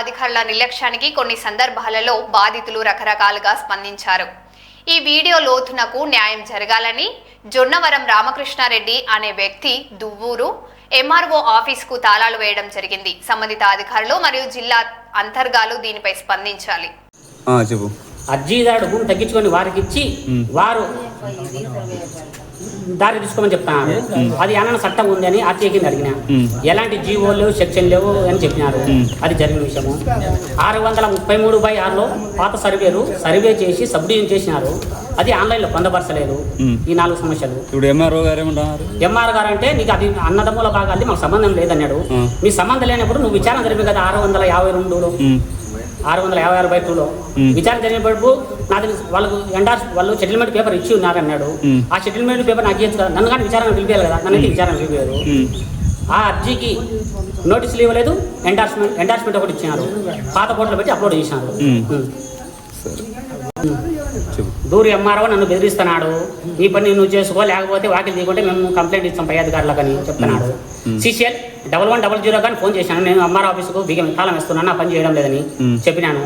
అధికారుల నిర్లక్ష్యానికి కొన్ని సందర్భాలలో బాధితులు రకరకాలుగా స్పందించారు. ఈ వీడియో లోతునకు న్యాయం జరగాలని జొన్నవరం రామకృష్ణారెడ్డి అనే వ్యక్తి దువ్వూరు ఎంఆర్ఓ ఆఫీస్కు తాళాలు వేయడం జరిగింది. సంబంధిత అధికారులు మరియు జిల్లా అంతర్గాలు దీనిపై స్పందించాలి. అర్జీదారుడు భూమి తగ్గించుకొని వారికి ఇచ్చి వారు దారి తీసుకోమని చెప్తున్నారు. అది ఏమైనా చట్టం ఉంది అని ఆర్టీఐ కింద అడిగినా ఎలాంటి జీవో లేవు, సెక్షన్ లేవు అని చెప్పినారు. అది జరిగిన విషయము. 633/6లో పాత సర్వే చేసి సబ్ డివిజన్ చేసినారు. అది ఆన్లైన్లో పొందపరచలేదు. ఈ 4 సమస్యలు. ఇప్పుడు ఎంఆర్ఓ గారు అంటే నీకు అది అన్నదమ్ముల భాగాలు మాకు సంబంధం లేదన్నాడు. మీ సంబంధం లేనప్పుడు నువ్వు విచారణ జరిపింది కదా 652లో 656/2లో విచారణ జరిగినప్పుడు నాకు వాళ్ళకు వాళ్ళు సెటిల్మెంట్ పేపర్ ఇచ్చి ఉన్నారన్నాడు. ఆ సెటిల్మెంట్ పేపర్ నాకు ఇవ్వచ్చు కదా, నన్ను కానీ విచారణ పిలిపేయాలి కదా, నన్ను విచారణ పిలిపారు. ఆ అర్జీకి నోటీసులు ఇవ్వలేదు, ఎండార్స్మెంట్ ఒకటి ఇచ్చినారు, పాత పోర్టల్ పెట్టి అప్లోడ్ చేసినారు. దూరు ఎంఆర్ఓ నన్ను బెదిరిస్తున్నాడు, ఈ పని నువ్వు చేసుకో లేకపోతే వాకిలు తీయకుంటే మేము కంప్లైంట్ ఇస్తాం పై అధికారులకని చెప్తున్నాడు. CCL 1100 కానీ ఫోన్ చేశాను, నేను ఎంఆర్ఓ ఆఫీసుకు బియ్యం తాళం వేస్తున్నాను, ఆ పని చేయడం లేదని చెప్పినాను.